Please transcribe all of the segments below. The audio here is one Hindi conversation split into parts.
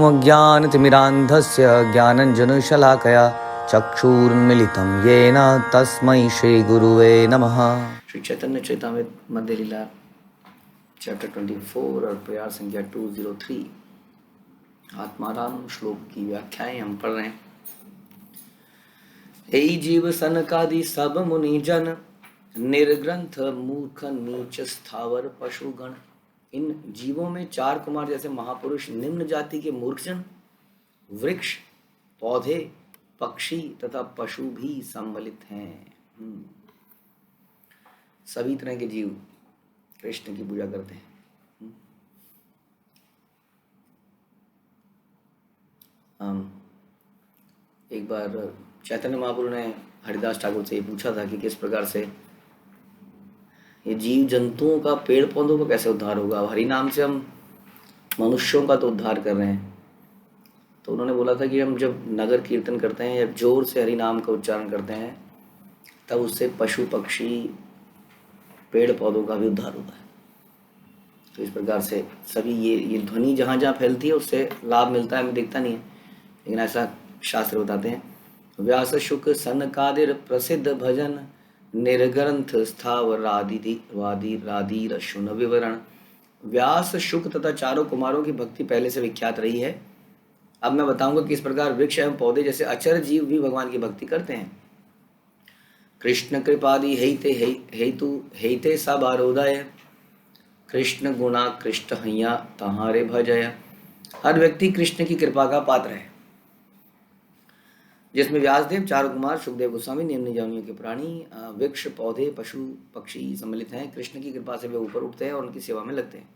अज्ञानतिमिरान्धस्य ज्ञानञ्जनशलाकया चक्षुरुन्मीलितं येन तस्मै श्रीगुरुवे नमः। श्री चैतन्य चरितामृत मध्य लीला चैप्टर 24 और प्रयार संख्या 203 आत्माराम श्लोक की व्याख्याएं हम पढ़ रहे हैं। ऐ जीव सनकादि सब मुनि जन, निर्ग्रंथ मूर्ख नीच स्थावर पशुगण। इन जीवों में चार कुमार जैसे महापुरुष, निम्न जाति के मूर्खजन, वृक्ष, पौधे, पक्षी तथा पशु भी सम्मिलित हैं। सभी तरह के जीव कृष्ण की पूजा करते हैं। एक बार चैतन्य महाप्रभु ने हरिदास ठाकुर से ये पूछा था कि किस प्रकार से ये जीव जंतुओं का, पेड़ पौधों का कैसे उद्धार होगा। हरि नाम से हम मनुष्यों का तो उद्धार कर रहे हैं। तो उन्होंने बोला था कि हम जब नगर कीर्तन करते हैं या जोर से हरि नाम का उच्चारण करते हैं तब उससे पशु पक्षी पेड़ पौधों का भी उद्धार होता है। तो इस प्रकार से सभी ये ध्वनि जहाँ जहाँ फैलती है उससे लाभ मिलता है, हमें दिखता नहीं है, लेकिन ऐसा शास्त्र बताते हैं। व्यास शुक सनकादिर प्रसिद्ध भजन, निर्ग्रंथ स्थावरादि शुन विवरण। व्यास शुक तथा चारों कुमारों की भक्ति पहले से विख्यात रही है। अब मैं बताऊंगा कि इस प्रकार वृक्ष एवं पौधे जैसे अचर जीव भी भगवान की भक्ति करते हैं। कृष्ण कृपादि हेते सब आरोदय, कृष्ण गुणा कृष्ण हैया तहारे भजय। हर व्यक्ति कृष्ण की कृपा का पात्र है, जिसमें व्यासदेव, चारों कुमार, सुखदेव गोस्वामी, निम्न जानियों के प्राणी, वृक्ष, पौधे, पशु पक्षी सम्मिलित हैं। कृष्ण की कृपा से वे ऊपर उठते हैं और उनकी सेवा में लगते हैं।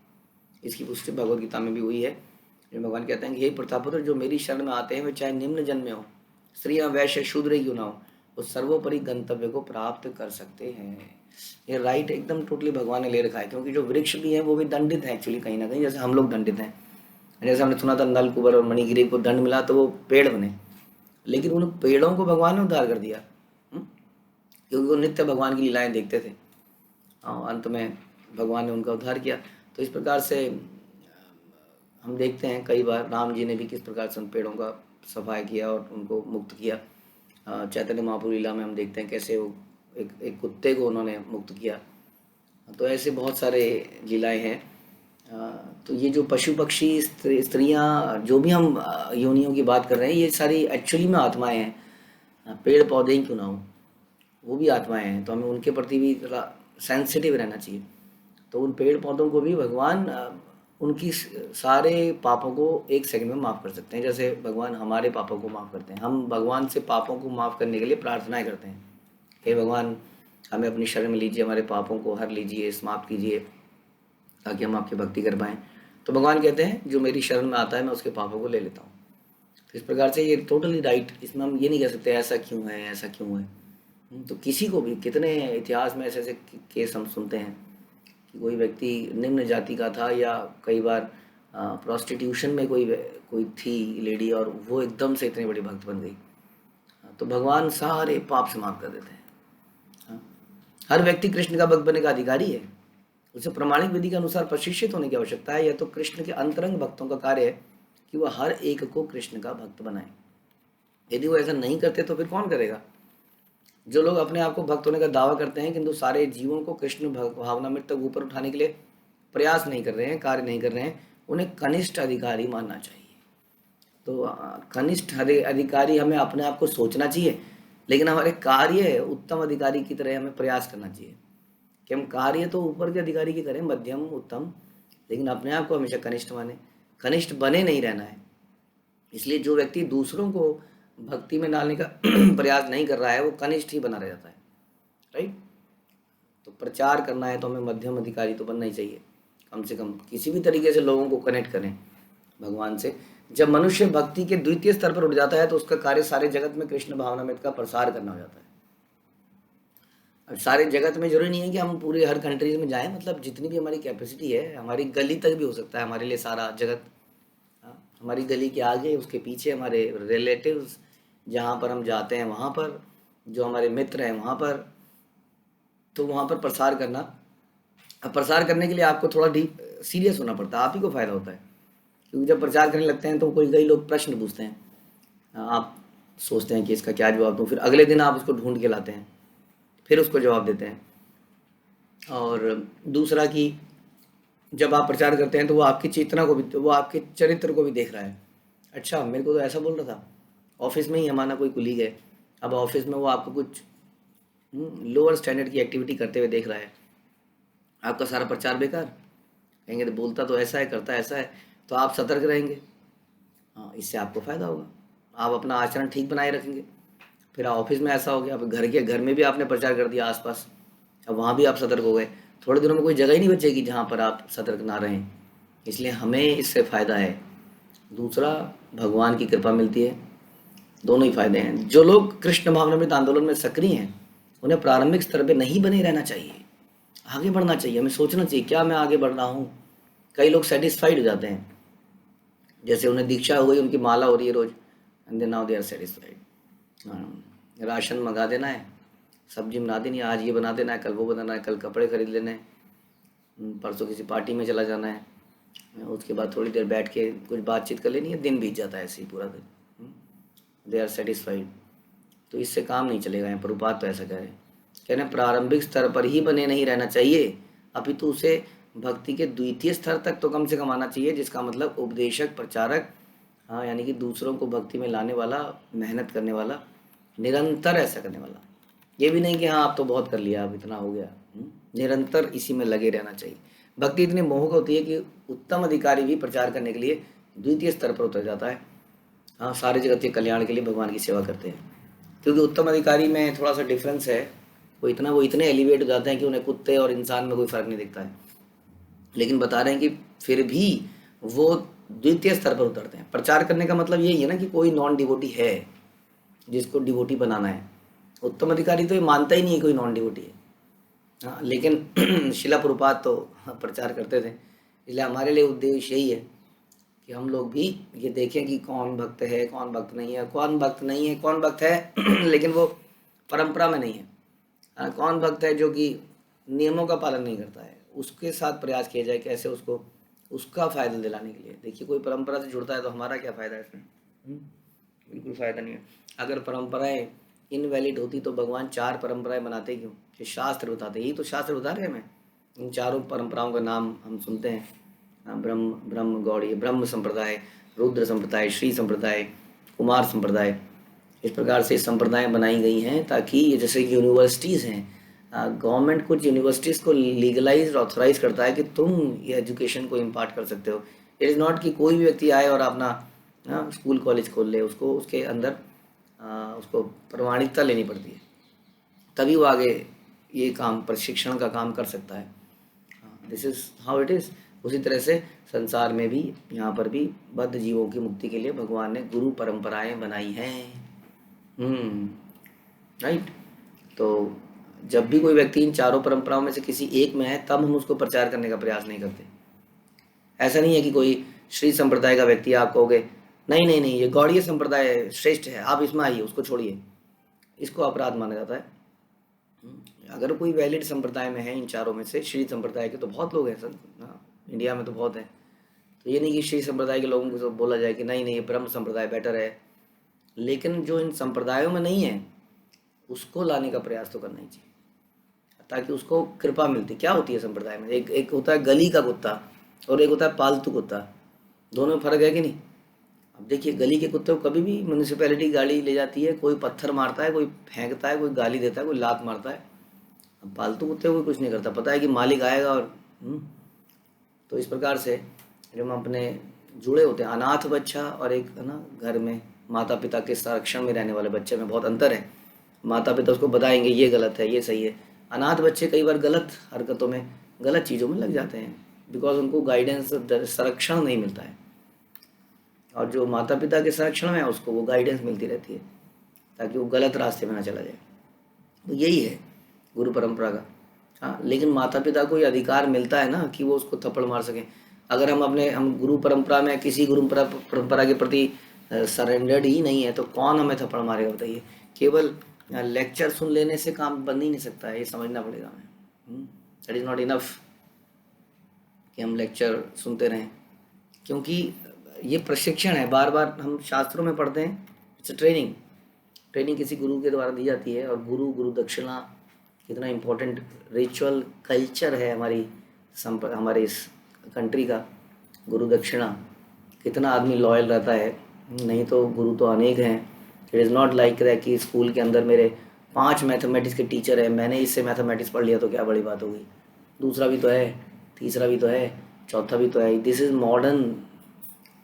इसकी पुष्टि भगवद गीता में भी हुई है। भगवान कहते हैं कि हे प्रतापपुत्र, जो मेरी शरण में आते हैं वे चाहे निम्न जन्म में हो, स्त्रियां, वैश्य, शूद्र क्यों ना हो, वो सर्वोपरि गंतव्य को प्राप्त कर सकते हैं। ये राइट एकदम टोटली भगवान ने ले रखा है, क्योंकि जो वृक्ष भी हैं वो भी दंडित हैं एक्चुअली कहीं ना कहीं, जैसे हम लोग दंडित हैं। जैसे हमने सुना था नल कुबर और मणिगिरी को दंड मिला तो वो पेड़ बने, लेकिन उन पेड़ों को भगवान ने उद्धार कर दिया, क्योंकि वो नित्य भगवान की लीलाएं देखते थे। अंत में भगवान ने उनका उद्धार किया। तो इस प्रकार से हम देखते हैं कई बार राम जी ने भी किस प्रकार से उन पेड़ों का सफाई किया और उनको मुक्त किया। चैतन्य महाप्रभु लीला में हम देखते हैं कैसे वो एक कुत्ते को उन्होंने मुक्त किया। तो ऐसे बहुत सारे लीलाएं हैं। तो ये जो पशु पक्षी, स्त्रियां, जो भी हम योनियों की बात कर रहे हैं, ये सारी एक्चुअली में आत्माएं हैं। पेड़ पौधे ही क्यों ना हो, वो भी आत्माएं हैं। तो हमें उनके प्रति भी थोड़ा सेंसिटिव रहना चाहिए। तो उन पेड़ पौधों को भी भगवान उनकी सारे पापों को एक सेकंड में माफ़ कर सकते हैं, जैसे भगवान हमारे पापों को माफ़ करते हैं। हम भगवान से पापों को माफ़ करने के लिए प्रार्थनाएं करते हैं, हे भगवान हमें अपनी शरण में लीजिए, हमारे पापों को हर लीजिए, समाप्त कीजिए, ताकि हम आपकी भक्ति कर पाएँ। तो भगवान कहते हैं जो मेरी शरण में आता है मैं उसके पापों को ले लेता हूँ। तो इस प्रकार से ये टोटली राइट। इसमें हम ये नहीं कह सकते ऐसा क्यों है, ऐसा क्यों है। तो किसी को भी, कितने इतिहास में ऐसे ऐसे केस हम सुनते हैं कि कोई व्यक्ति निम्न जाति का था, या कई बार प्रोस्टिट्यूशन में कोई थी लेडी और वो एकदम से इतनी बड़ी भक्त बन गई, तो भगवान सारे पाप समाप्त कर देते हैं। हर व्यक्ति कृष्ण का भक्त बनने का अधिकारी है। उसे प्रमाणिक विधि के अनुसार प्रशिक्षित होने की आवश्यकता है। यह तो कृष्ण के अंतरंग भक्तों का कार्य है कि वह हर एक को कृष्ण का भक्त बनाए। यदि वो ऐसा नहीं करते तो फिर कौन करेगा। जो लोग अपने आप को भक्त होने का दावा करते हैं किंतु सारे जीवों को कृष्ण भावना में तक ऊपर उठाने के लिए प्रयास नहीं कर रहे हैं, कार्य नहीं कर रहे हैं, उन्हें कनिष्ठ अधिकारी मानना चाहिए। तो कनिष्ठ अधिकारी हमें अपने आप को सोचना चाहिए, लेकिन हमारे कार्य उत्तम अधिकारी की तरह हमें प्रयास करना चाहिए कि हम कार्य तो ऊपर के अधिकारी की करें, मध्यम उत्तम, लेकिन अपने आप को हमेशा कनिष्ठ माने। कनिष्ठ बने नहीं रहना है। इसलिए जो व्यक्ति दूसरों को भक्ति में डालने का प्रयास नहीं कर रहा है वो कनिष्ठ ही बना रह जाता है, राइट। तो प्रचार करना है तो हमें मध्यम अधिकारी तो बनना ही चाहिए। कम से कम किसी भी तरीके से लोगों को कनेक्ट करें भगवान से। जब मनुष्य भक्ति के द्वितीय स्तर पर उठ जाता है तो उसका कार्य सारे जगत में कृष्ण भावनामृत का प्रसार करना हो जाता है। और सारे जगत में जरूरी नहीं है कि हम पूरे हर कंट्रीज में जाएं, मतलब जितनी भी हमारी कैपेसिटी है, हमारी गली तक भी हो सकता है हमारे लिए सारा जगत। हमारी गली के आगे, उसके पीछे हमारे रिलेटिव्स, जहाँ पर हम जाते हैं वहाँ पर, जो हमारे मित्र हैं वहाँ पर, तो वहाँ पर प्रसार करना। अब प्रसार करने के लिए आपको थोड़ा सीरियस होना पड़ता है, आप ही को फ़ायदा होता है। क्योंकि जब प्रचार करने लगते हैं तो कई लोग प्रश्न पूछते हैं, आप सोचते हैं कि इसका क्या जवाब दूँ, फिर अगले दिन आप उसको ढूंढ के लाते हैं, फिर उसको जवाब देते हैं। और दूसरा कि जब आप प्रचार करते हैं तो वो आपकी चेतना को भी, वो आपके चरित्र को भी देख रहा है। अच्छा, मेरे को तो ऐसा बोल रहा था। ऑफिस में ही हमारा कोई कुलीग है, अब ऑफिस में वो आपको कुछ लोअर स्टैंडर्ड की एक्टिविटी करते हुए देख रहा है, आपका सारा प्रचार बेकार। कहेंगे तो बोलता तो ऐसा है, करता ऐसा है, तो आप सतर्क रहेंगे। हाँ, इससे आपको फ़ायदा होगा, आप अपना आचरण ठीक बनाए रखेंगे। फिर ऑफिस में ऐसा हो गया, अब घर में भी आपने प्रचार कर दिया आसपास, अब वहाँ भी आप सतर्क हो गए, थोड़े दिनों में कोई जगह ही नहीं बचेगी जहाँ पर आप सतर्क ना रहें। इसलिए हमें इससे फ़ायदा है। दूसरा, भगवान की कृपा मिलती है। दोनों ही फायदे हैं। जो लोग कृष्ण भावनामृत आंदोलन में सक्रिय हैं, उन्हें प्रारंभिक स्तर पे नहीं बने रहना चाहिए, आगे बढ़ना चाहिए। हमें सोचना चाहिए क्या मैं आगे बढ़ रहा हूँ। कई लोग सेटिस्फाइड हो जाते हैं, जैसे उन्हें दीक्षा हो गई, उनकी माला हो रही है रोज, and then now they are satisfied. Ration मंगा देना है, सब्जी बना देनी है, आज ये बना देना है, कल वो बनाना है, कल कपड़े खरीद लेने हैं, परसों किसी पार्टी में चला जाना है, उसके बाद थोड़ी देर बैठ के कुछ बातचीत कर लेनी है, दिन बीत जाता है ऐसे ही पूरा दिन। They are satisfied. तो इससे काम नहीं चलेगा। यहाँ प्रभुपाद तो ऐसा कह रहे हैं, कह रहे प्रारंभिक स्तर पर ही बने नहीं रहना चाहिए, अपितु उसे भक्ति के द्वितीय स्तर तक तो कम से कम आना चाहिए, जिसका मतलब उपदेशक, प्रचारक, हाँ, यानी कि दूसरों को भक्ति में लाने वाला, मेहनत करने वाला, निरंतर ऐसा करने वाला। ये भी नहीं कि हाँ आप तो बहुत कर लिया, अब इतना हो गया। निरंतर इसी में लगे रहना चाहिए। भक्ति इतनी मोहक होती है कि उत्तम अधिकारी भी प्रचार करने के लिए द्वितीय स्तर पर उतर जाता है। हाँ, सारे जगत के कल्याण के लिए भगवान की सेवा करते हैं। क्योंकि उत्तम अधिकारी में थोड़ा सा डिफरेंस है, वो इतने एलिवेट हो जाते हैं कि उन्हें कुत्ते और इंसान में कोई फ़र्क नहीं दिखता है। लेकिन बता रहे हैं कि फिर भी वो द्वितीय स्तर पर उतरते हैं। प्रचार करने का मतलब यही है ना कि कोई नॉन डिवोटी है जिसको डिवोटी बनाना है। उत्तम अधिकारी तो ये मानता ही नहीं है कोई नॉन डिवोटी है। हाँ, लेकिन शिला प्रभुपाद तो प्रचार करते थे। इसलिए हमारे लिए उद्देश्य यही है कि हम लोग भी ये देखें कि कौन भक्त है, कौन भक्त नहीं है, कौन भक्त नहीं है, कौन भक्त है लेकिन वो परंपरा में नहीं है। कौन भक्त है जो कि नियमों का पालन नहीं करता है, उसके साथ प्रयास किया जाए कैसे उसको उसका फ़ायदा दिलाने के लिए। देखिए, कोई परंपरा से जुड़ता है तो हमारा क्या फ़ायदा है इसमें? बिल्कुल फ़ायदा नहीं है। अगर परंपराएं इनवैलिड होती तो भगवान 4 परंपराएं बनाते क्यों? कि शास्त्र बताते, यही तो शास्त्र बता रहे हैं हमें। इन चारों परंपराओं का नाम हम सुनते हैं, ब्रह्म ब्रह्म गौड़ी, ब्रह्म संप्रदाय, रुद्र संप्रदाय, श्री संप्रदाय, कुमार संप्रदाय। इस प्रकार से संप्रदाय बनाई गई हैं ताकि ये, जैसे यूनिवर्सिटीज़ हैं, गवर्नमेंट कुछ यूनिवर्सिटीज़ को लीगलाइज ऑथोराइज करता है कि तुम ये एजुकेशन को इम्पार्ट कर सकते हो। इट इज़ नॉट कि कोई भी व्यक्ति आए और अपना स्कूल कॉलेज खोल ले, उसको उसके अंदर उसको प्रमाणिकता लेनी पड़ती है, तभी वो आगे ये काम, प्रशिक्षण का काम कर सकता है। This is how it is. उसी तरह से संसार में भी, यहाँ पर भी बद्ध जीवों की मुक्ति के लिए भगवान ने गुरु परंपराएं बनाई हैं। राइट। तो जब भी कोई व्यक्ति इन चारों परंपराओं में से किसी एक में है, तब हम उसको प्रचार करने का प्रयास नहीं करते। ऐसा नहीं है कि कोई श्री संप्रदाय का व्यक्ति आप कहोगे नहीं नहीं नहीं, ये गौड़ीय संप्रदाय श्रेष्ठ है, आप इसमें आइए, उसको छोड़िए, इसको अपराध माना जाता है। अगर कोई वैलिड संप्रदाय में है इन चारों में से, श्री संप्रदाय के तो बहुत लोग हैं सर, हाँ, इंडिया में तो बहुत हैं। तो ये नहीं कि श्री संप्रदाय के लोगों को तो बोला जाए कि नहीं नहीं, ये ब्रह्म संप्रदाय बेटर है। लेकिन जो इन संप्रदायों में नहीं है, उसको लाने का प्रयास तो करना ही चाहिए, ताकि उसको कृपा मिलती। क्या होती है संप्रदाय में? एक होता है गली का कुत्ता और एक होता है पालतू कुत्ता। दोनों में फर्क है कि नहीं? अब देखिए, गली के कुत्ते को कभी भी म्यूनिसिपैलिटी गाड़ी ले जाती है, कोई पत्थर मारता है, कोई फेंकता है, कोई गाली देता है, कोई लात मारता है। अब पालतू कुत्ते को कुछ नहीं करता, पता है कि मालिक आएगा। और तो इस प्रकार से जब हम अपने जुड़े होते हैं, अनाथ बच्चा और एक है ना घर में माता पिता के संरक्षण में रहने वाले बच्चे में बहुत अंतर है। माता पिता उसको बताएंगे ये गलत है, ये सही है। अनाथ बच्चे कई बार गलत हरकतों में, गलत चीज़ों में लग जाते हैं, बिकॉज उनको गाइडेंस, संरक्षण नहीं मिलता है। और जो माता पिता के संरक्षण में है, उसको वो गाइडेंस मिलती रहती है ताकि वो गलत रास्ते में ना चला जाए। तो यही है गुरु परंपरा का। हाँ, लेकिन माता पिता को ये अधिकार मिलता है ना कि वो उसको थप्पड़ मार सकें। अगर हम गुरु परंपरा में किसी गुरु परंपरा के प्रति सरेंडर्ड ही नहीं है, तो कौन हमें थप्पड़ मारेगा बताइए? केवल लेक्चर सुन लेने से काम बन ही नहीं सकता है, ये समझना पड़ेगा हमें। दैट इज़ नॉट इनफ कि हम लेक्चर सुनते रहें, क्योंकि ये प्रशिक्षण है, बार बार हम शास्त्रों में पढ़ते हैं, इट्स ट्रेनिंग। ट्रेनिंग किसी गुरु के द्वारा दी जाती है। और गुरु दक्षिणा कितना इम्पोर्टेंट रिचुअल कल्चर है हमारे इस कंट्री का। गुरु दक्षिणा, कितना आदमी लॉयल रहता है। नहीं तो गुरु तो अनेक हैं। It is not like that कि स्कूल के अंदर मेरे 5 मैथमेटिक्स के टीचर हैं, मैंने इससे मैथमेटिक्स पढ़ लिया तो क्या बड़ी बात हो गई। दूसरा भी तो है, तीसरा भी तो है, चौथा भी तो है। This is modern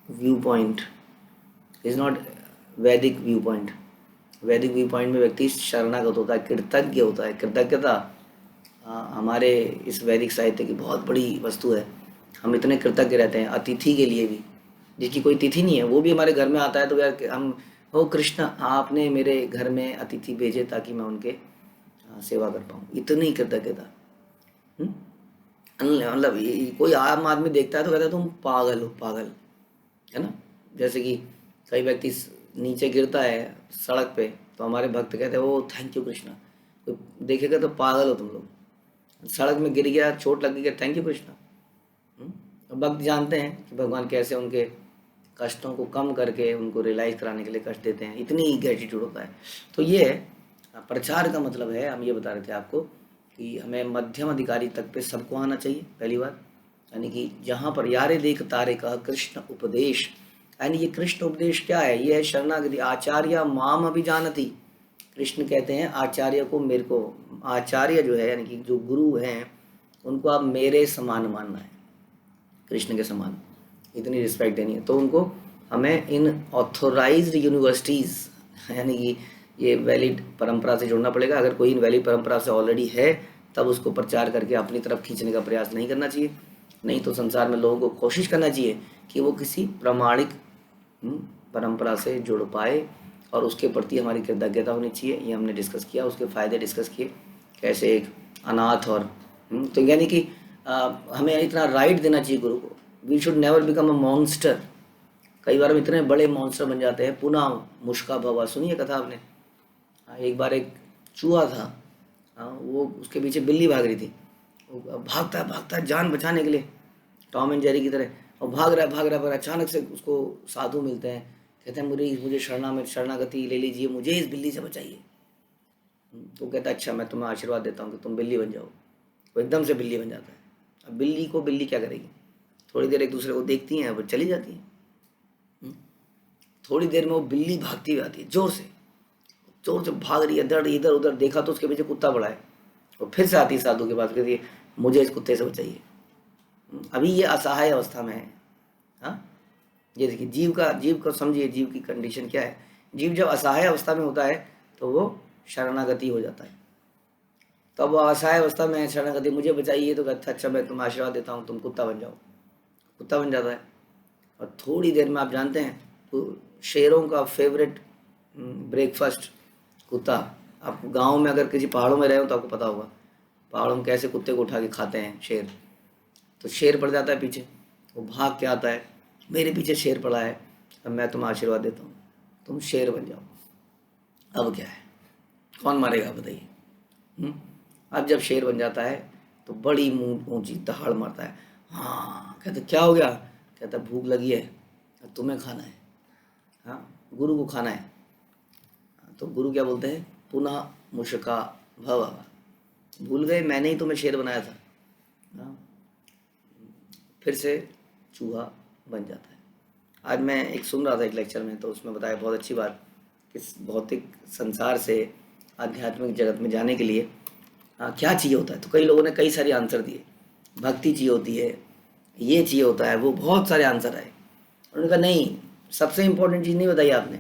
view point, is not वैदिक व्यू पॉइंट। वैदिक व्यू पॉइंट में व्यक्ति शरणागत होता है, कृतज्ञ होता है। कृतज्ञता हमारे इस वैदिक साहित्य की बहुत बड़ी वस्तु है। हम इतने कृतज्ञ रहते हैं अतिथि के लिए भी, जिसकी कोई तिथि नहीं है, वो भी हमारे घर में आता है तो यार हम, ओ कृष्ण आपने मेरे घर में अतिथि भेजे ताकि मैं उनके सेवा कर पाऊँ। इतनी कृतज्ञता। मतलब कोई आम आदमी देखता है तो कहता है तुम पागल हो, पागल, है ना। जैसे कि कई व्यक्ति नीचे गिरता है सड़क पे तो हमारे भक्त कहते हैं ओ थैंक यू कृष्णा। कोई देखेगा तो पागल हो तुम लोग, सड़क में गिर गया, चोट लग गई, थैंक यू कृष्णा। भक्त जानते हैं कि भगवान कैसे उनके कष्टों को कम करके उनको रियलाइज कराने के लिए कष्ट देते हैं। इतनी ग्रेटिट्यूड होता है। तो ये प्रचार का मतलब है, हम ये बता रहे थे आपको कि हमें मध्यम अधिकारी तक पे सबको आना चाहिए, पहली बात। यानी कि जहाँ पर यारे देख तारे का कृष्ण उपदेश, यानी ये कृष्ण उपदेश क्या है, ये है शरणागति। आचार्य माम अभिजानति, कृष्ण कहते हैं आचार्य को, मेरे को, आचार्य जो है यानी कि जो गुरु हैं उनको आप मेरे समान मानना है, कृष्ण के समान, इतनी रिस्पेक्ट देनी है। तो उनको हमें इन ऑथोराइज्ड यूनिवर्सिटीज़ यानी कि ये वैलिड परंपरा से जोड़ना पड़ेगा। अगर कोई इन वैलिड परंपरा से ऑलरेडी है तब उसको प्रचार करके अपनी तरफ खींचने का प्रयास नहीं करना चाहिए। नहीं तो संसार में लोगों को कोशिश करना चाहिए कि वो किसी प्रमाणिक परंपरा से जुड़ पाए और उसके प्रति हमारी कृतज्ञता होनी चाहिए। ये हमने डिस्कस किया, उसके फ़ायदे डिस्कस किए, कैसे एक अनाथ और तो यानी कि हमें इतना राइट देना चाहिए गुरु को। We should never become a monster. कई बार हम इतने बड़े मॉन्स्टर बन जाते हैं। पुनः मुश्का भवा, सुनिए कथा आपने। एक बार एक चूहा था, वो उसके पीछे बिल्ली भाग रही थी। वो भागता है जान बचाने के लिए, टॉम एंड जेरी की तरह, और भाग रहा है पर अचानक से उसको साधु मिलते हैं, कहते हैं मुझे शरणागति ले लीजिए, मुझे इस बिल्ली से बचाइए। तो कहता है अच्छा मैं तुम्हें आशीर्वाद देता हूँ कि तुम बिल्ली बन जाओ। वो एकदम से बिल्ली बन जाता है। अब बिल्ली क्या करेगी, थोड़ी देर एक दूसरे को देखती हैं वो चली जाती हैं। थोड़ी देर में वो बिल्ली भागती हुई आती है, जोर से भाग रही है, दौड़ इधर उधर, देखा तो उसके पीछे कुत्ता पड़ा है। और फिर से आती है साधु के पास, कहती है मुझे इस कुत्ते से बचाइए। अभी ये असहाय अवस्था में है। हाँ, ये देखिए जीव को समझिए, जीव की कंडीशन क्या है। जीव जब असहाय अवस्था में होता है तो वो शरणागति हो जाता है। तो अब वो असहाय अवस्था में शरणागति, मुझे बचाइए, तो कहता अच्छा मैं तुम्हें आशीर्वाद देता हूँ, तुम कुत्ता बन जाओ। कुत्ता बन जाता है। और थोड़ी देर में आप जानते हैं तो शेरों का फेवरेट ब्रेकफास्ट कुत्ता। आप गांव में अगर किसी पहाड़ों में रहे हो तो आपको पता होगा पहाड़ों में कैसे कुत्ते को उठा के खाते हैं शेर। तो शेर पड़ जाता है पीछे, वो भाग के आता है, मेरे पीछे शेर पड़ा है, अब मैं तुम्हें आशीर्वाद देता हूँ, तुम शेर बन जाओ। अब क्या है, कौन मारेगा बताइए। अब जब शेर बन जाता है तो बड़ी मुँह ऊंची दहाड़ मारता है। हाँ, कहते क्या हो गया, कहता भूख लगी है, तुम्हें खाना है। हाँ, गुरु को खाना है। तो गुरु क्या बोलते हैं, पुनः मुश्का भव, भूल गए मैंने ही तुम्हें शेर बनाया था। हाँ, फिर से चूहा बन जाता है। आज मैं एक सुन रहा था एक लेक्चर में, तो उसमें बताया बहुत अच्छी बात कि भौतिक संसार से आध्यात्मिक जगत में जाने के लिए क्या चाहिए होता है। तो कई लोगों ने कई सारे आंसर दिए, भक्ति चाहिए होती है, ये चाहिए होता है, वो बहुत सारे आंसर आए। उन्होंने कहा नहीं, सबसे इम्पोर्टेंट चीज़ नहीं बताई आपने,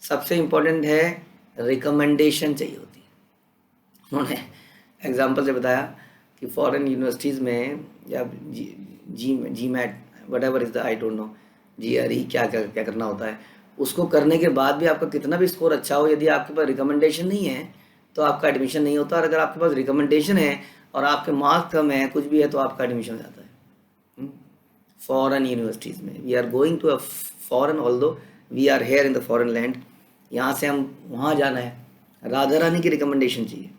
सबसे इम्पोर्टेंट है रिकमेंडेशन चाहिए होती है। उन्होंने एग्जाम्पल से बताया कि फॉरेन यूनिवर्सिटीज़ में या GMAT whatever is the I don't know GRE क्या करना होता है, उसको करने के बाद भी आपका कितना भी स्कोर अच्छा हो, यदि आपके पास रिकमेंडेशन नहीं है तो आपका एडमिशन नहीं होता। और अगर आपके पास रिकमेंडेशन है और आपके मार्क्स कम है, कुछ भी है, तो आपका एडमिशन हो जाता है। फॉरेन यूनिवर्सिटीज़ में we are going to a foreign, although we are here in the foreign land, यहाँ से हम वहाँ जाना है, राधा रानी की रिकमेंडेशन चाहिए।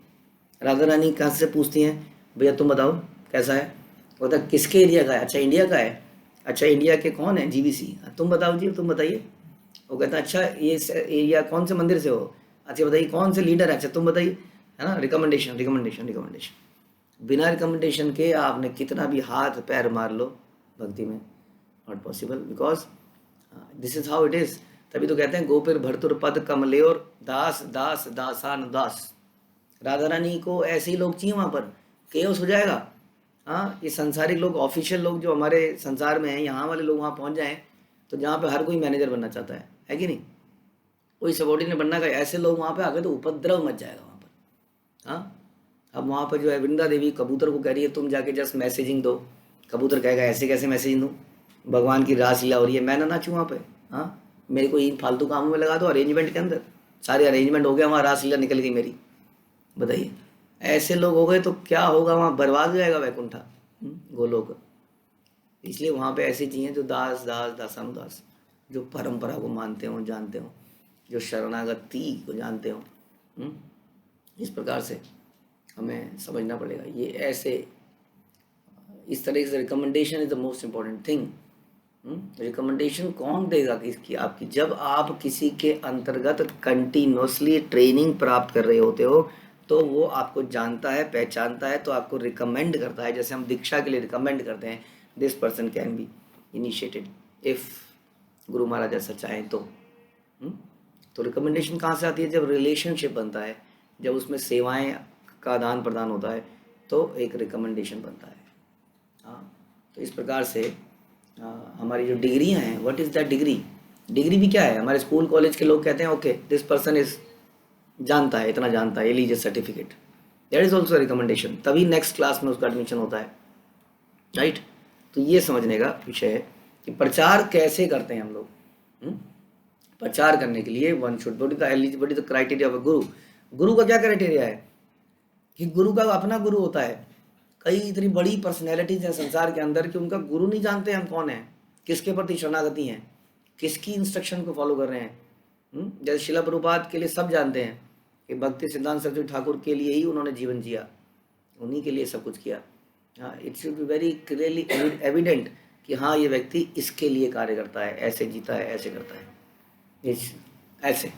राधा रानी कहाँ से पूछती हैं, भैया तुम बताओ कैसा है, बोलता किसके एरिया का है, अच्छा इंडिया का है, अच्छा इंडिया के कौन है जीवीसी, तुम बताओ जी, तुम बताइए। वो कहता है अच्छा ये एरिया कौन से मंदिर से हो, अच्छा बताइए कौन से लीडर है, अच्छा तुम बताइए, है ना। रिकमेंडेशन रिकमेंडेशन रिकमेंडेशन, बिना रिकमेंडेशन के आपने कितना भी हाथ पैर मार लो भक्ति में, not possible, because this is how it is. तभी तो कहते हैं गोपिर भरतुर पद कमलेर दास दास दासान दास। राधा रानी को ऐसे ही लोग चाहिए वहाँ पर, केओस हो जाएगा। हाँ, ये संसारिक लोग, ऑफिशियल लोग जो हमारे संसार में हैं, यहाँ वाले लोग वहाँ पहुँच जाएं तो जहाँ पे हर कोई मैनेजर बनना चाहता है कि नहीं, कोई सबॉर्डिनेट बनना का, ऐसे लोग वहाँ पे आ गए तो उपद्रव मच जाएगा वहाँ पर। हाँ, अब वहाँ पर जो है वृंदा देवी कबूतर को कह रही है तुम जाके जस्ट मैसेजिंग दो, कबूतर कहेगा ऐसे कैसे मैसेजिंग दूँ, भगवान की रासलीला हो रही है, मैं ना नाचूँ वहाँ पे। हाँ, मेरे को इन फालतू कामों में लगा दो, अरेंजमेंट के अंदर सारे अरेंजमेंट हो गया, वहाँ रासलीला निकल गई मेरी, बताइए। ऐसे लोग हो गए तो क्या होगा, वहाँ बर्बाद हो जाएगा वैकुंठा, गोलोक। इसलिए वहाँ पे ऐसी चीज़ें जो दास दास दासानुदास, जो परंपरा को मानते हो, जानते हो, जो शरणागति को जानते हो, इस प्रकार से हमें समझना पड़ेगा। ये ऐसे इस तरह से recommendation is the most important thing. Recommendation कौन देगा किसकी, आपकी, जब आप किसी के अंतर्गत कंटिन्यूसली ट्रेनिंग प्राप्त कर रहे होते हो तो वो आपको जानता है, पहचानता है, तो आपको रिकमेंड करता है। जैसे हम दीक्षा के लिए रिकमेंड करते हैं, this person can be initiated if Guru Maharaj ऐसा चाहें तो। तो रिकमेंडेशन कहाँ से आती है, जब रिलेशनशिप बनता है, जब उसमें सेवाएं का आदान प्रदान होता है तो एक रिकमेंडेशन बनता है। हाँ, तो इस प्रकार से हमारी जो डिग्रियां हैं, what is that degree, degree भी क्या है, हमारे स्कूल कॉलेज के लोग कहते हैं ओके दिस पर्सन इज जानता है, इतना जानता है, लीजिए certificate, that is also recommendation, तभी नेक्स्ट क्लास में उसका एडमिशन होता है, राइट। तो ये समझने का विषय है कि प्रचार कैसे करते हैं हम लोग। प्रचार करने के लिए one should, what is the criteria of a गुरु, गुरु का क्या क्राइटेरिया है कि गुरु का अपना गुरु होता है। कई इतनी बड़ी पर्सनैलिटीज हैं संसार के अंदर कि उनका गुरु नहीं जानते हम कौन है, किसके प्रति शरणागति हैं, किसकी इंस्ट्रक्शन को फॉलो कर रहे हैं। जैसे शिला प्रभुपाद के लिए सब जानते हैं कि भक्ति सिद्धांत सरस्वती ठाकुर के लिए ही उन्होंने जीवन जिया, उन्हीं के लिए सब कुछ किया। It should be very clearly evident कि हाँ ये व्यक्ति इसके लिए कार्य करता है, ऐसे जीता है, ऐसे करता है, ऐसे,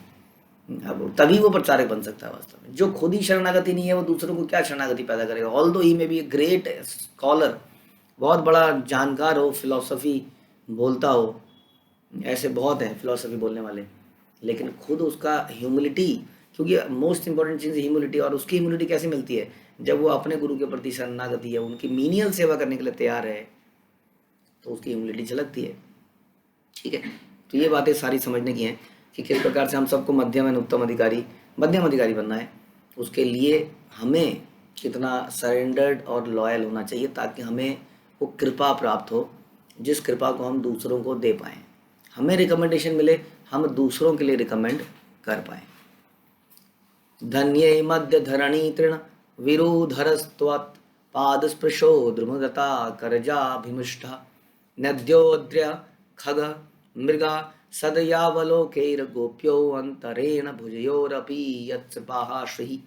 अब तभी वो प्रचारक बन सकता है वास्तव में। जो खुद ही शरणागति नहीं है वो दूसरों को क्या शरणागति पैदा करेगा। ऑल दो ही में बी ग्रेट स्कॉलर, बहुत बड़ा जानकार हो, फिलॉसफी बोलता हो, ऐसे बहुत हैं फिलॉसफी बोलने वाले, लेकिन खुद उसका ह्यूमिलिटी, क्योंकि मोस्ट इंपॉर्टेंट चीज़ ह्यूमिलिटी, और उसकी ह्यूमिलिटी कैसे मिलती है, जब वो अपने गुरु के प्रति शरणागति है, उनकी मीनियल सेवा करने के लिए तैयार है, तो उसकी ह्यूमिलिटी झलकती है। ठीक है, तो ये बातें सारी समझने की हैं कि किस प्रकार से हम सबको मध्यम एवं उत्तम अधिकारी, मध्यम अधिकारी बनना है। उसके लिए हमें कितना सरेंडर्ड और लॉयल होना चाहिए ताकि हमें वो कृपा प्राप्त हो, जिस कृपा को हम दूसरों को दे पाएँ, हमें रिकमेंडेशन मिले, हम दूसरों के लिए रिकमेंड कर पाएँ। धन्ये मध्य धरणी तृण विरुधरस्त्वत् पादस्पृशो द्रुमगता करजाभिमुष्टा नद्योद्र्य खग मृगा सदयावलोकैर्गोप्यो अंतरेण भुजयोरपि यत्सृपाः श्री।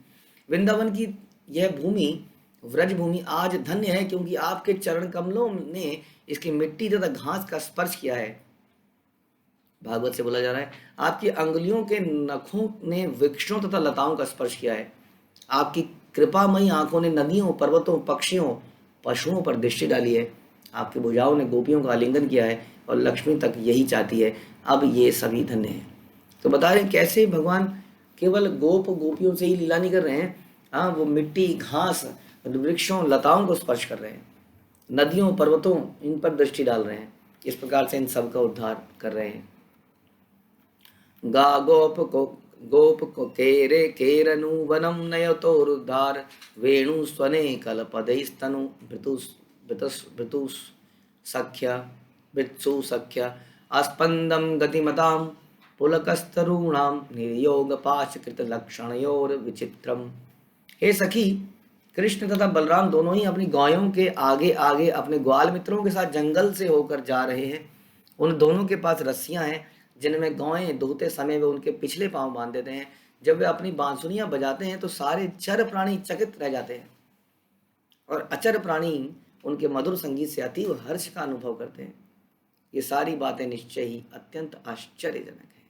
वृंदावन की यह भूमि, व्रज भूमि आज धन्य है क्योंकि आपके चरण कमलों ने इसकी मिट्टी तथा घास का स्पर्श किया है। भागवत से बोला जा रहा है, आपकी अंगुलियों के नखों ने वृक्षों तथा लताओं का स्पर्श किया है। आपकी कृपामयी आंखों ने नदियों, पर्वतों, पक्षियों, पशुओं पर दृष्टि डाली है। आपकी भुजाओं ने गोपियों का आलिंगन किया है और लक्ष्मी तक यही चाहती है। अब ये सभी धन्य हैं। तो बता रहे हैं कैसे भगवान केवल गोपियों से ही लीला नहीं कर रहे हैं, हाँ, वो मिट्टी, घास, वृक्षों, लताओं को स्पर्श कर रहे हैं, नदियों, पर्वतों, इन पर दृष्टि डाल रहे हैं। इस प्रकार से इन सब का उद्धार कर रहे हैं। गा गोप को केरे केरनु वनम नयतोरुद्धार वेणु स्वने कलपदैस्तनु भृतुस सख्य वृत्सु सख्य अस्पंदम गतिमताम पुलकस्तरूणाम निर्योग पाशकृत लक्षणयोर विचित्रम। हे सखी, कृष्ण तथा बलराम दोनों ही अपनी गायों के आगे आगे अपने ग्वाल मित्रों के साथ जंगल से होकर जा रहे हैं। उन दोनों के पास रस्सियां हैं जिनमें गायें दुहते समय वे उनके पिछले पांव बांध देते हैं। जब वे अपनी बांसुरियां बजाते हैं तो सारे चर प्राणी चकित रह जाते हैं और अचर प्राणी उनके मधुर संगीत से अतीव हर्ष का अनुभव करते हैं। ये सारी बातें निश्चय ही अत्यंत आश्चर्यजनक है।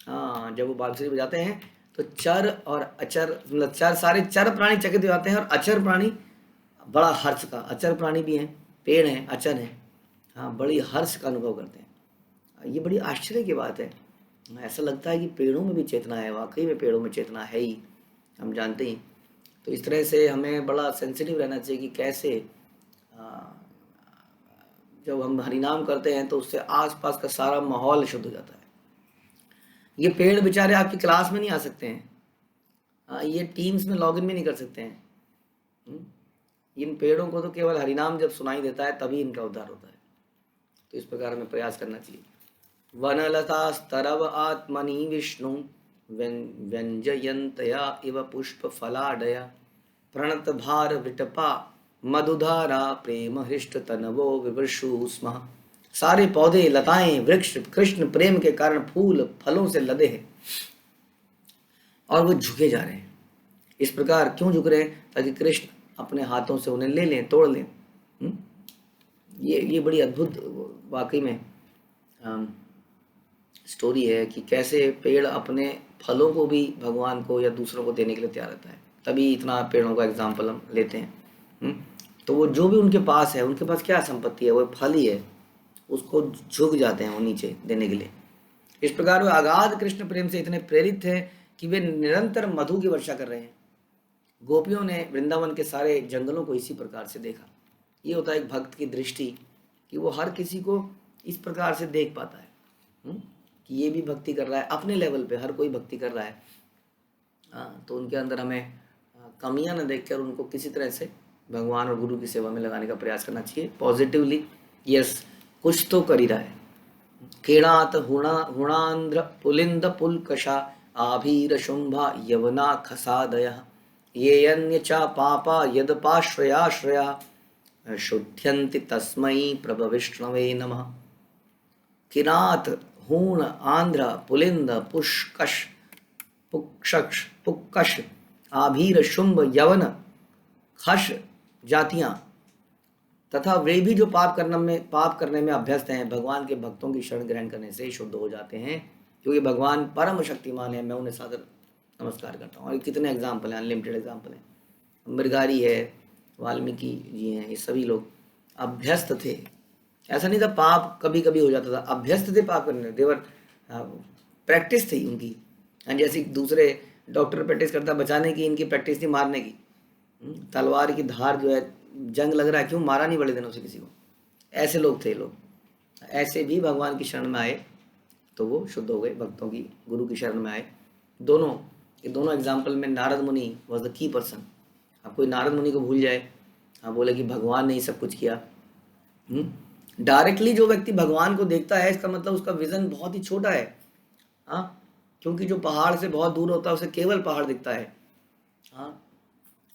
हाँ, जब वो बांसुरी बजाते हैं तो चर और अचर, मतलब सारे चर प्राणी चकित हो जाते हैं, और अचर प्राणी बड़ा हर्ष का, अचर प्राणी भी हैं, पेड़ हैं, अचर हैं, हाँ, बड़ी हर्ष का अनुभव करते हैं। ये बड़ी आश्चर्य की बात है। ऐसा लगता है कि पेड़ों में भी चेतना है, वाकई में पेड़ों में चेतना है ही, हम जानते ही। तो इस तरह से हमें बड़ा सेंसिटिव रहना चाहिए कि कैसे जब हम हरिनाम करते हैं तो उससे आसपास का सारा माहौल शुद्ध हो जाता है। ये पेड़ बेचारे आपकी क्लास में नहीं आ सकते हैं, ये टीम्स में लॉगिन भी नहीं कर सकते हैं। इन पेड़ों को तो केवल हरिनाम जब सुनाई देता है तभी इनका उद्धार होता है। तो इस प्रकार हमें प्रयास करना चाहिए। वनलता स्तरव आत्मनि विष्णु व्यंजयंतया इव पुष्प फलाडया प्रणत भार विटपा मधुधारा प्रेम हृष्ट तनवो विवृषु स्म। सारे पौधे, लताएं, वृक्ष कृष्ण प्रेम के कारण फूल फलों से लदे हैं और वो झुके जा रहे हैं। इस प्रकार क्यों झुक रहे हैं? ताकि कृष्ण अपने हाथों से उन्हें ले लें, तोड़ लें। ये बड़ी अद्भुत वाकई में स्टोरी है कि कैसे पेड़ अपने फलों को भी भगवान को या दूसरों को देने के लिए तैयार रहता है। तभी इतना पेड़ों का एग्जाम्पल हम लेते हैं। तो वो जो भी उनके पास है, उनके पास क्या संपत्ति है, वो फल ही है, उसको झुक जाते हैं वो नीचे देने के लिए। इस प्रकार वे अगाध कृष्ण प्रेम से इतने प्रेरित हैं कि वे निरंतर मधु की वर्षा कर रहे हैं। गोपियों ने वृंदावन के सारे जंगलों को इसी प्रकार से देखा। ये होता है एक भक्त की दृष्टि, कि वो हर किसी को इस प्रकार से देख पाता है कि ये भी भक्ति कर रहा है अपने लेवल पे, हर कोई भक्ति कर रहा है। तो उनके अंदर हमें कमियां न देखकर उनको किसी तरह से भगवान और गुरु की सेवा में लगाने का प्रयास करना चाहिए पॉजिटिवली। यस, कुछ तो कर ही रहा है। केणात हुणांध्र पुलिंद पुलकषा आभीर शुंभा यवना खसादय ये अन्य चा पापा यदपाश्रयाश्रया शुद्ध्यन्ति तस्मै प्रभविष्णवे नमः। किरात हूण आंध्र पुलिंद पुष्कश पुक्कश आभीर शुंभ यवन खश जातियां तथा वे भी जो पाप करने में अभ्यस्त हैं, भगवान के भक्तों की शरण ग्रहण करने से शुद्ध हो जाते हैं, क्योंकि भगवान परम शक्तिमान है। मैं उन्हें सादर नमस्कार करता हूँ। और कितने एग्जाम्पल हैं, अनलिमिटेड एग्जाम्पल हैं। मृगारी है, वाल्मीकि जी हैं, ये सभी लोग अभ्यस्त थे। ऐसा नहीं था पाप कभी कभी हो जाता था, अभ्यस्त थे पाप करने, देवर प्रैक्टिस थी उनकी। जैसे दूसरे डॉक्टर प्रैक्टिस करता बचाने की, इनकी प्रैक्टिस थी मारने की। तलवार की धार जो है, जंग लग रहा है, क्यों मारा नहीं बड़े दिनों से किसी को। ऐसे लोग थे लोग। ऐसे भी भगवान की शरण में आए तो वो शुद्ध हो गए, भक्तों की गुरु की शरण में आए। दोनों एग्जाम्पल में नारद मुनि वॉज द की पर्सन। अब कोई नारद मुनि को भूल जाए, बोले कि भगवान ने ही सब कुछ किया। डायरेक्टली जो व्यक्ति भगवान को देखता है, इसका मतलब उसका विजन बहुत ही छोटा है। क्योंकि जो पहाड़ से बहुत दूर होता है उसे केवल पहाड़ दिखता है।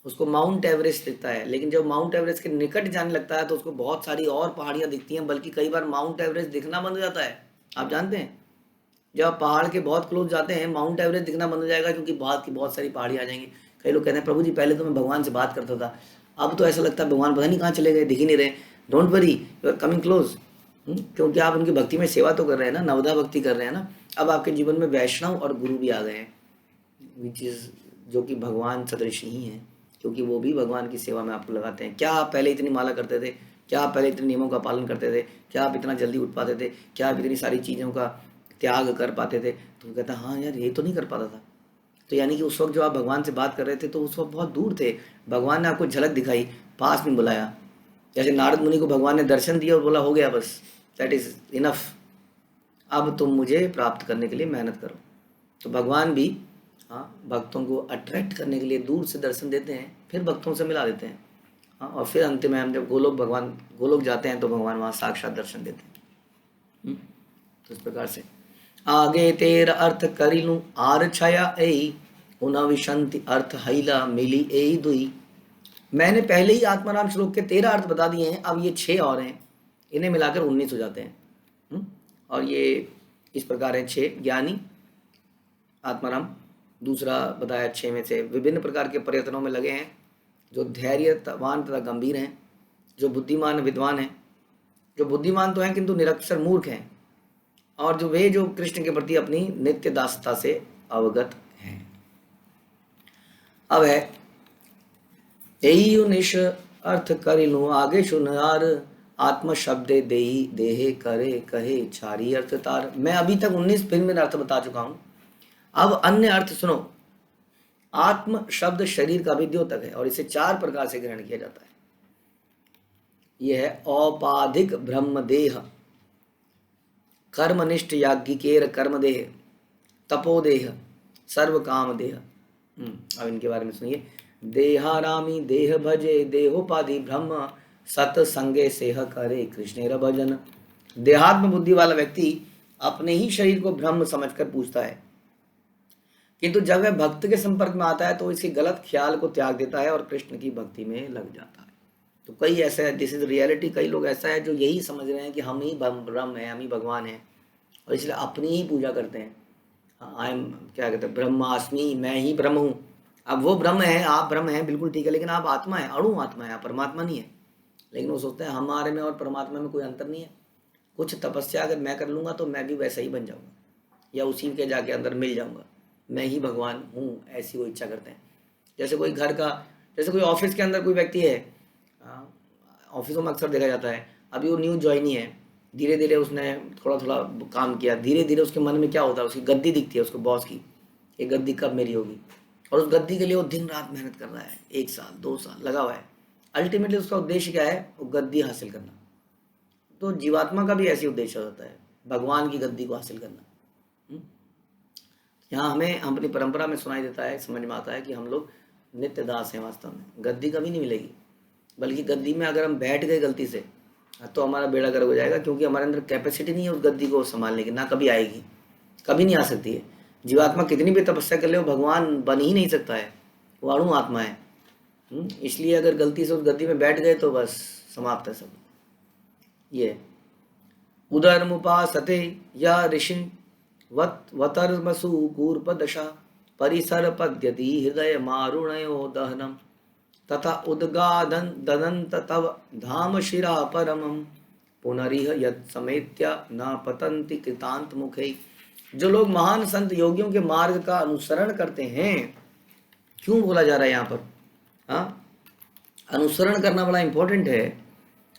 उसको माउंट एवरेस्ट दिखता है, लेकिन जब माउंट एवरेस्ट के निकट जाने लगता है तो उसको बहुत सारी और पहाड़ियां दिखती हैं, बल्कि कई बार माउंट एवरेस्ट दिखना बंद हो जाता है। आप जानते हैं, जब आप पहाड़ के बहुत क्लोज जाते हैं, माउंट एवरेस्ट दिखना बंद हो जाएगा, क्योंकि बहुत सारी पहाड़ियाँ आ जाएंगी। कई लोग कहते हैं, प्रभु जी पहले तो मैं भगवान से बात करता था, अब तो ऐसा लगता है भगवान पता नहीं कहाँ चले गए, दिख ही नहीं रहे। Don't worry, you are coming close. क्योंकि आप उनकी भक्ति में सेवा तो कर रहे हैं ना, नवदा भक्ति कर रहे हैं ना। अब आपके जीवन में वैष्णव और गुरु भी आ गए हैं, विच इज जो कि भगवान सदृश ही हैं, क्योंकि वो भी भगवान की सेवा में आपको लगाते हैं। क्या आप पहले इतनी माला करते थे? क्या आप पहले इतने नियमों का पालन करते थे? क्या आप इतना जल्दी उठ पाते थे? क्या आप इतनी सारी चीज़ों का त्याग कर पाते थे? तो वो कहता हाँ यार, ये तो नहीं कर पाता था। तो यानी कि उस वक्त जो आप भगवान से बात कर रहे थे तो उस वक्त बहुत दूर थे, भगवान ने आपको झलक दिखाई, पास में बुलाया। जैसे नारद मुनि को भगवान ने दर्शन दिया और बोला हो गया बस, दैट इज इनफ, अब तुम मुझे प्राप्त करने के लिए मेहनत करो। तो भगवान भी भक्तों को अट्रैक्ट करने के लिए दूर से दर्शन देते हैं, फिर भक्तों से मिला देते हैं। और फिर अंतिम में हम जब गोलोक जाते हैं तो भगवान वहाँ साक्षात दर्शन देते हैं। तो इस प्रकार से आगे तेरा अर्थ करिलूं आर छाया ए उना विशंति अर्थ हैला मिली ए दुई। मैंने पहले ही आत्माराम श्लोक के 13 अर्थ बता दिए हैं, अब ये 6 और हैं, इन्हें मिलाकर 19 हो जाते हैं। और ये इस प्रकार है 6 ज्ञानी आत्माराम, दूसरा बताया 6 में से विभिन्न प्रकार के प्रयत्नों में लगे हैं, जो धैर्यवान तथा गंभीर हैं, जो बुद्धिमान विद्वान हैं, जो बुद्धिमान तो हैं किंतु निरक्षर मूर्ख हैं, और जो वे जो कृष्ण के प्रति अपनी नित्य दासता से अवगत हैं। अब है यही निश अर्थ करिनु आगे सुनार, आत्म शब्दे देही देहे करे कहे छारी अर्थ तार। मैं अभी तक 19 भिन्न अर्थ बता चुका हूं, अब अन्य अर्थ सुनो। आत्म शब्द शरीर का भी द्योतक है और इसे 4 प्रकार से ग्रहण किया जाता है। यह है औपाधिक ब्रह्मदेह, कर्मनिष्ठ याज्ञिकेर कर्मदेह, तपोदेह, सर्व काम देह। अब इनके बारे में सुनिए। देहारामी देह भजे देहोपाधि ब्रह्म, सत्संगे सेह करे कृष्णेर भजन। देहात्म बुद्धि वाला व्यक्ति अपने ही शरीर को ब्रह्म समझकर पूछता है, किंतु जब वह भक्त के संपर्क में आता है तो इसके गलत ख्याल को त्याग देता है और कृष्ण की भक्ति में लग जाता है। तो कई ऐसा है, दिस इज रियलिटी, कई लोग ऐसा है जो यही समझ रहे हैं कि हम ही ब्रह्म हैं, हम ही भगवान हैं, और इसलिए अपनी ही पूजा करते हैं। आई एम क्या कहते हैं, ब्रह्मास्मि, मैं ही ब्रह्म हूँ। अब वो ब्रह्म है, आप ब्रह्म हैं, बिल्कुल ठीक है, लेकिन आप आत्मा है, अणु आत्मा है, आप परमात्मा नहीं है। लेकिन वो सोचते हैं हमारे में और परमात्मा में कोई अंतर नहीं है। कुछ तपस्या अगर मैं कर लूँगा तो मैं भी वैसा ही बन जाऊँगा, या उसी के जाके अंदर मिल जाऊँगा, मैं ही भगवान हूँ, ऐसी वो इच्छा करते हैं। जैसे कोई घर का, जैसे कोई ऑफिस के अंदर कोई व्यक्ति है, ऑफिसों में अक्सर देखा जाता है, अभी वो न्यू ज्वाइनी है, धीरे धीरे उसने थोड़ा थोड़ा काम किया, धीरे धीरे उसके मन में क्या होता है, उसकी गद्दी दिखती है उसको बॉस की, ये गद्दी कब मेरी होगी, और उस गद्दी के लिए वो दिन रात मेहनत कर रहा है, 1 साल 2 साल लगा हुआ है। अल्टीमेटली उसका उद्देश्य क्या है, वो गद्दी हासिल करना। तो जीवात्मा का भी ऐसी उद्देश्य होता है, भगवान की गद्दी को हासिल करना। यहाँ हमें अपनी परंपरा में सुनाई देता है, समझ में आता है कि हम लोग नित्य दास हैं। वास्तव में गद्दी कभी नहीं मिलेगी, बल्कि गद्दी में अगर हम बैठ गए गलती से तो हमारा बेड़ा गर्क हो जाएगा, क्योंकि हमारे अंदर कैपेसिटी नहीं है उस गद्दी को संभालने की, ना कभी आएगी, कभी नहीं आ सकती है। जीवात्मा कितनी भी तपस्या कर ले वो भगवान बन ही नहीं सकता है, वो अणु आत्मा है। इसलिए अगर गलती से उस गद्दी में बैठ गए तो बस समाप्त है सब। ये उदरमुपासते या ऋषि वतर्मसु कूर्पदशा, परिसर पद्यति हृदय मारुणयो दहनम, तथा उद्गादन ददंत तव धाम शिरा परमम, पुनरिह यत् समेत्य न पतंति कृतांत मुखे। जो लोग महान संत योगियों के मार्ग का अनुसरण करते हैं, क्यों बोला जा रहा है यहाँ पर? हाँ, अनुसरण करना बड़ा इंपॉर्टेंट है।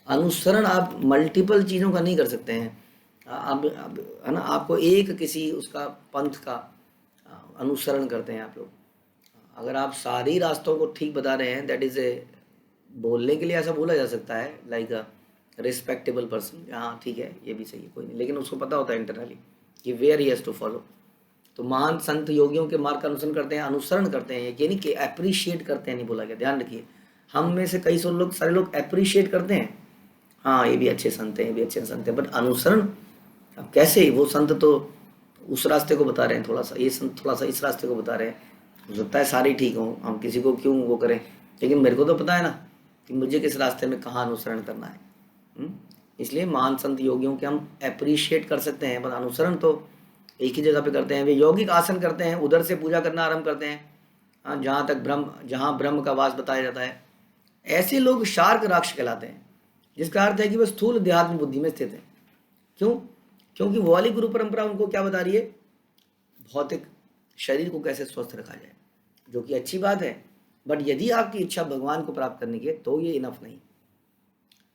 अनुसरण आप मल्टीपल चीज़ों का नहीं कर सकते हैं। अब है ना, आपको एक किसी उसका पंथ का अनुसरण करते हैं आप लोग। अगर आप सारी रास्तों को ठीक बता रहे हैं, दैट इज़ ए, बोलने के लिए ऐसा बोला जा सकता है, लाइक अ रिस्पेक्टेबल पर्सन, हाँ ठीक है ये भी सही है, कोई नहीं, लेकिन उसको पता होता है इंटरनली कि where he has to follow. तो महान संत योगियों के मार्ग का अनुसरण करते हैं, अनुसरण करते हैं, ये नहीं कि अप्रिशिएट करते हैं, नहीं बोला गया, ध्यान रखिए। हम में से कई सौ लोग, सारे लोग अप्रिशिएट करते हैं, हाँ ये भी अच्छे संत हैं, ये भी अच्छे संत हैं, बट अनुसरण अब कैसे? वो संत तो उस रास्ते को बता रहे हैं थोड़ा सा, ये संत थोड़ा सा इस रास्ते को बता रहे हैं, हो सकता है सारे ठीक हों, हम किसी को क्यों वो करें, लेकिन मेरे को तो पता है ना कि मुझे किस रास्ते में कहाँ अनुसरण करना है। इसलिए महान संत योगियों के हम अप्रिशिएट कर सकते हैं, बस अनुसरण तो एक ही जगह पे करते हैं। वे यौगिक आसन करते हैं, उधर से पूजा करना आरंभ करते हैं, हाँ जहाँ ब्रह्म का वास बताया जाता है। ऐसे लोग शार्क राक्ष कहलाते हैं, जिसका अर्थ है कि वह स्थूल देहात्म बुद्धि में स्थित है। क्यों? क्योंकि वो वाली गुरु परंपरा उनको क्या बता रही है, भौतिक शरीर को कैसे स्वस्थ रखा जाए, जो कि अच्छी बात है, बट यदि आपकी इच्छा भगवान को प्राप्त करने की है तो ये इनफ नहीं।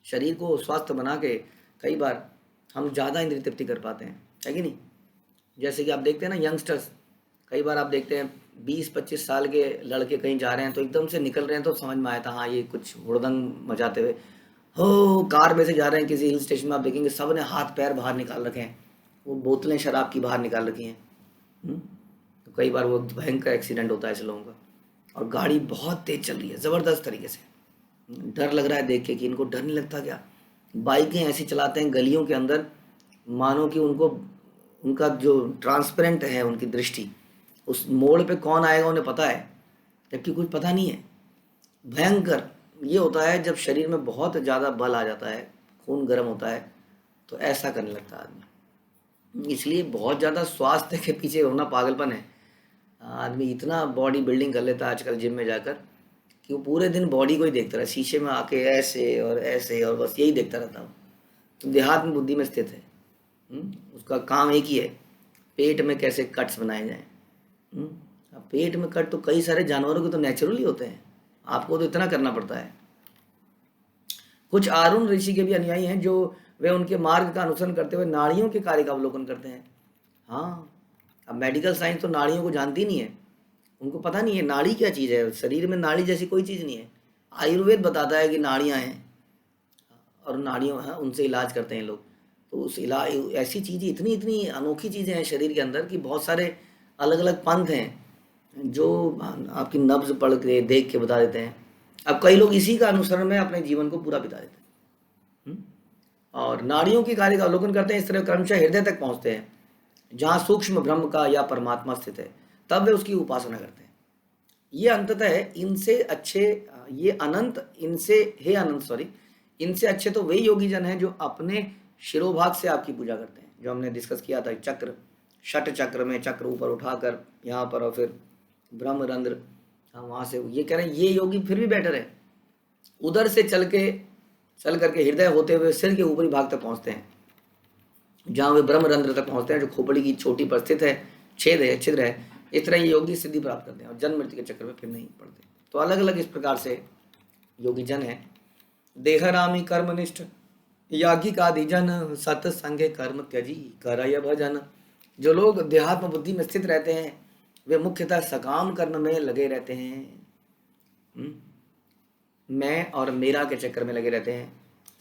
शरीर को स्वस्थ बना के कई बार हम ज़्यादा इंद्रिय तृप्ति कर पाते हैं, है कि नहीं? जैसे कि आप देखते हैं ना यंगस्टर्स, कई बार आप देखते हैं 20-25 साल के लड़के कहीं जा रहे हैं तो एकदम से निकल रहे हैं तो समझ में आया था, हाँ ये कुछ हुड़दंग मचाते हुए हो, कार में से जा रहे हैं किसी हिल स्टेशन में, आप देखेंगे सब ने हाथ पैर बाहर निकाल रखे हैं, वो बोतलें शराब की बाहर निकाल रखी हैं। तो कई बार वो भयंकर एक्सीडेंट होता है ऐसे लोगों का, और गाड़ी बहुत तेज चल रही है ज़बरदस्त तरीके से, डर लग रहा है देख के कि इनको डर नहीं लगता क्या? बाइकें ऐसी चलाते हैं गलियों के अंदर, मानो कि उनका जो ट्रांसपेरेंट है उनकी दृष्टि, उस मोड़ पे कौन आएगा उन्हें पता है, जबकि कुछ पता नहीं है। भयंकर ये होता है जब शरीर में बहुत ज़्यादा बल आ जाता है, खून गर्म होता है, तो ऐसा करने लगता है आदमी। इसलिए बहुत ज़्यादा स्वास्थ्य के पीछे होना पागलपन है। आदमी इतना बॉडी बिल्डिंग कर लेता है आजकल जिम में जाकर कि वो पूरे दिन बॉडी को ही देखता रहा, शीशे में आके ऐसे और ऐसे और बस यही देखता रहता हूँ। तो देहात्म बुद्धि में स्थित है। उसका काम एक ही है, पेट में कैसे कट्स बनाए जाएं। अब पेट में कट तो कई सारे जानवरों के तो नेचुरली होते हैं, आपको तो इतना करना पड़ता है। कुछ आरुण ऋषि के भी अनुयायी हैं जो वे उनके मार्ग का अनुसरण करते हुए नाड़ियों के कार्य का अवलोकन करते हैं। हाँ, अब मेडिकल साइंस तो नाड़ियों को जानती नहीं है, उनको पता नहीं है नाड़ी क्या चीज़ है, शरीर में नाड़ी जैसी कोई चीज़ नहीं है। आयुर्वेद बताता है कि नाड़ियाँ हैं और नाड़ियों हैं, उनसे इलाज करते हैं लोग। तो उस इलाज, ऐसी चीज़ें, इतनी इतनी अनोखी चीज़ें हैं शरीर के अंदर कि बहुत सारे अलग अलग पंथ हैं जो आपकी नब्ज पढ़ के देख के बता देते हैं। अब कई लोग इसी का अनुसरण में अपने जीवन को पूरा बिता देते हैं और नाड़ियों के कार्य का अवलोकन करते हैं। इस तरह क्रमशः हृदय तक पहुंचते हैं जहाँ सूक्ष्म ब्रह्म का या परमात्मा स्थित है, तब वे उसकी उपासना करते हैं। ये अंततः इनसे अच्छे, ये अनंत इनसे हे अनंत सॉरी इनसे अच्छे तो वही योगी जन हैं जो अपने शिरोभाग से आपकी पूजा करते हैं, जो हमने डिस्कस किया था। चक्र, षट चक्र में चक्र ऊपर उठाकर यहाँ पर और फिर ब्रह्मरंध्र, वहाँ से ये कह रहे हैं ये योगी फिर भी बेटर है। उधर से चल करके हृदय होते हुए सिर के ऊपरी भाग तक पहुँचते हैं, जहाँ वे ब्रह्मरंध्र तक पहुँचते हैं जो खोपड़ी की चोटी पर स्थित है, छिद्र है। इस तरह ये योगी सिद्धि प्राप्त करते हैं और जन्म मृत्यु के चक्र में फिर नहीं पड़ते। तो अलग अलग इस प्रकार से योगी जन है। देहरामी कर्मनिष्ठ याज्ञिक आदि जन सत्संगे कर्म त्यजी करय भजन। जो लोग देहात्म बुद्धि में स्थित रहते हैं वे मुख्यतः सकाम कर्म में लगे रहते हैं। मैं और मेरा के चक्कर में लगे रहते हैं।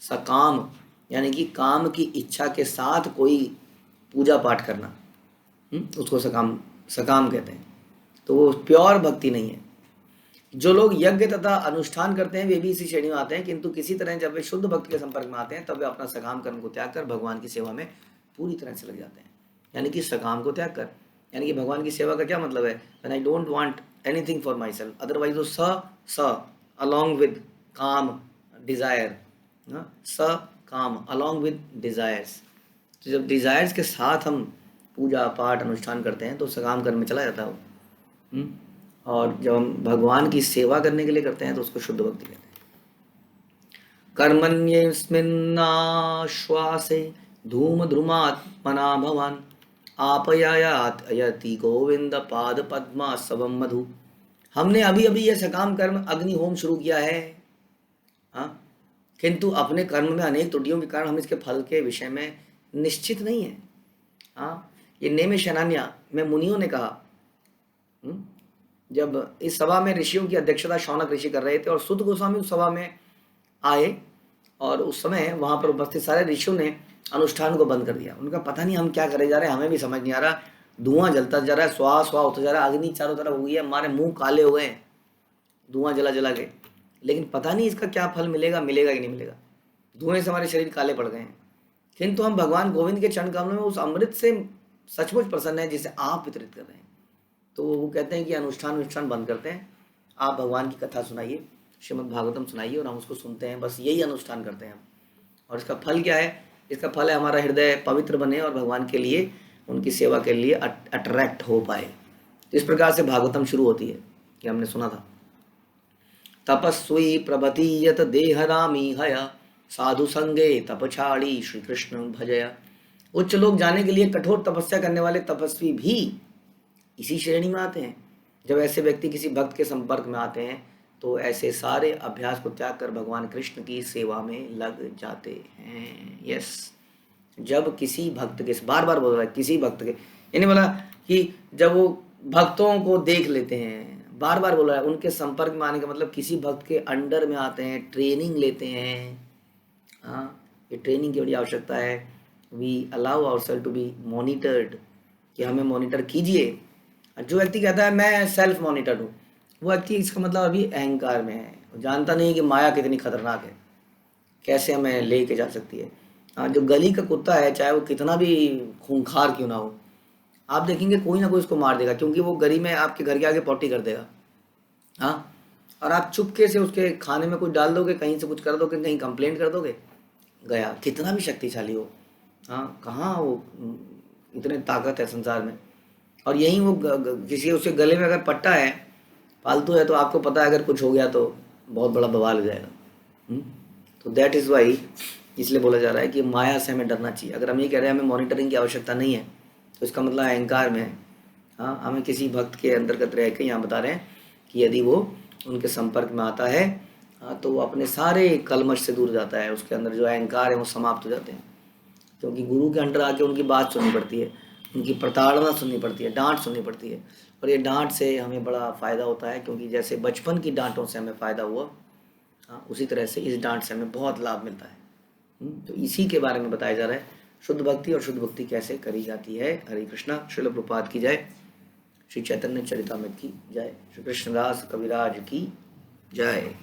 सकाम यानी कि काम की इच्छा के साथ कोई पूजा पाठ करना, उसको सकाम कहते हैं। तो वो प्योर भक्ति नहीं है। जो लोग यज्ञ तथा अनुष्ठान करते हैं वे भी इसी श्रेणी में आते हैं, किंतु किसी तरह जब वे शुद्ध भक्त के संपर्क में आते हैं तब वे अपना सकाम कर्म को त्याग कर भगवान की सेवा में पूरी तरह से लग जाते हैं। यानी कि सकाम को त्याग कर, यानी कि भगवान की सेवा का क्या मतलब है? When I don't want anything for my self, otherwise वो स अलॉन्ग विद काम डिजायर, स काम अलॉन्ग विद डिजायर्स। तो जब डिजायर्स के साथ हम पूजा पाठ अनुष्ठान करते हैं तो सकाम कर्म में चला जाता है वो। और जब हम भगवान की सेवा करने के लिए करते हैं तो उसको शुद्ध भक्ति कहते हैं। कर्मण्येस्मिन्नाश्वासे धूम ध्रुमात्मना भवान आपयायात अयति गोविंद पाद पद्मा सबम मधु। हमने अभी अभी यह सकाम कर्म अग्नि होम शुरू किया है, किंतु अपने कर्म में अनेक त्रुटियों के कारण हम इसके फल के विषय में निश्चित नहीं है। ये नेम शनान्या में मुनियों ने कहा, जब इस सभा में ऋषियों की अध्यक्षता शौनक ऋषि कर रहे थे और सुत गोस्वामी उस सभा में आए और उस समय वहां पर उपस्थित सारे ऋषियों ने अनुष्ठान को बंद कर दिया। उनका पता नहीं हम क्या करे जा रहे हैं, हमें भी समझ नहीं आ रहा। धुआं जलता जा रहा है, स्वाहा स्वाहा होता जा रहा है, अग्नि चारों तरफ हो गई है, हमारे मुंह काले हो गए, धुआं जला के, लेकिन पता नहीं इसका क्या फल मिलेगा कि नहीं मिलेगा। धुएं से हमारे शरीर काले पड़ गए हैं, किंतु हम भगवान गोविंद के चरण कमलों में उस अमृत से सचमुच प्रसन्न है जिसे आप वितरित कर रहे हैं। तो वो कहते हैं कि अनुष्ठान बंद करते हैं, आप भगवान की कथा सुनाइए, श्रीमद् भागवतम सुनाइए और हम उसको सुनते हैं, बस यही अनुष्ठान करते हैं हम। और इसका फल क्या है? इसका फल है हमारा हृदय पवित्र बने और भगवान के लिए, उनकी सेवा के लिए अट्रैक्ट हो पाए। इस प्रकार से भागवतम शुरू होती है कि हमने सुना था, तपस्वी प्रभति यत देहरामी हया साधु संगे तपछाड़ी श्री कृष्ण भजया। उच्च लोग जाने के लिए कठोर तपस्या करने वाले तपस्वी भी इसी श्रेणी में आते हैं। जब ऐसे व्यक्ति किसी भक्त के संपर्क में आते हैं तो ऐसे सारे अभ्यास को त्याग कर भगवान कृष्ण की सेवा में लग जाते हैं। यस, जब किसी भक्त के, बार बोल रहा है किसी भक्त के, यानी बोला कि जब वो भक्तों को देख लेते हैं, बार बोल रहा है उनके संपर्क में आने का मतलब किसी भक्त के अंडर में आते हैं, ट्रेनिंग लेते हैं। ये ट्रेनिंग की बड़ी आवश्यकता है। We allow ourself to be monitored, कि हमें मॉनिटर कीजिए। जो व्यक्ति कहता है मैं सेल्फ मॉनिटर्ड हूँ, वो व्यक्ति इसका मतलब अभी अहंकार में है, वो जानता नहीं कि माया कितनी खतरनाक है, कैसे हमें ले के जा सकती है। जो गली का कुत्ता है, चाहे वो कितना भी खूंखार क्यों ना हो, आप देखेंगे कोई ना कोई उसको मार देगा, क्योंकि वो गली में आपके घर के आगे पॉटी कर देगा। और आप चुपके से उसके खाने में कुछ डाल दोगे, कहीं से कुछ कर दोगे, कहीं कंप्लेंट कर दोगे, गया, कितना भी शक्तिशाली हो। कहाँ वो इतने ताकत है संसार में। और यहीं वो किसी उसके गले में अगर पट्टा है, पालतू है, तो आपको पता है अगर कुछ हो गया तो बहुत बड़ा बवाल हो जाएगा। तो दैट इज़ वाई इसलिए बोला जा रहा है कि माया से हमें डरना चाहिए। अगर हम ये कह रहे हैं हमें मॉनिटरिंग की आवश्यकता नहीं है, तो इसका मतलब अहंकार में है। हाँ, हमें किसी भक्त के अंतर्गत रह के यहाँ बता रहे हैं कि यदि वो उनके संपर्क में आता है, हाँ, तो वो अपने सारे कलमश से दूर जाता है, उसके अंदर जो अहंकार है वो समाप्त हो जाते हैं। क्योंकि गुरु के अंडर आके उनकी बात सुननी पड़ती है, उनकी प्रताड़ना सुननी पड़ती है, डांट सुननी पड़ती है। और ये डांट से हमें बड़ा फ़ायदा होता है, क्योंकि जैसे बचपन की डांटों से हमें फ़ायदा हुआ, हाँ, उसी तरह से इस डांट से हमें बहुत लाभ मिलता है। तो इसी के बारे में बताया जा रहा है, शुद्ध भक्ति और शुद्ध भक्ति कैसे करी जाती है। हरे कृष्णा। श्रील प्रभुपाद की जय। श्री चैतन्य चरितामृत की जय। श्री कृष्णदास कविराज की जय।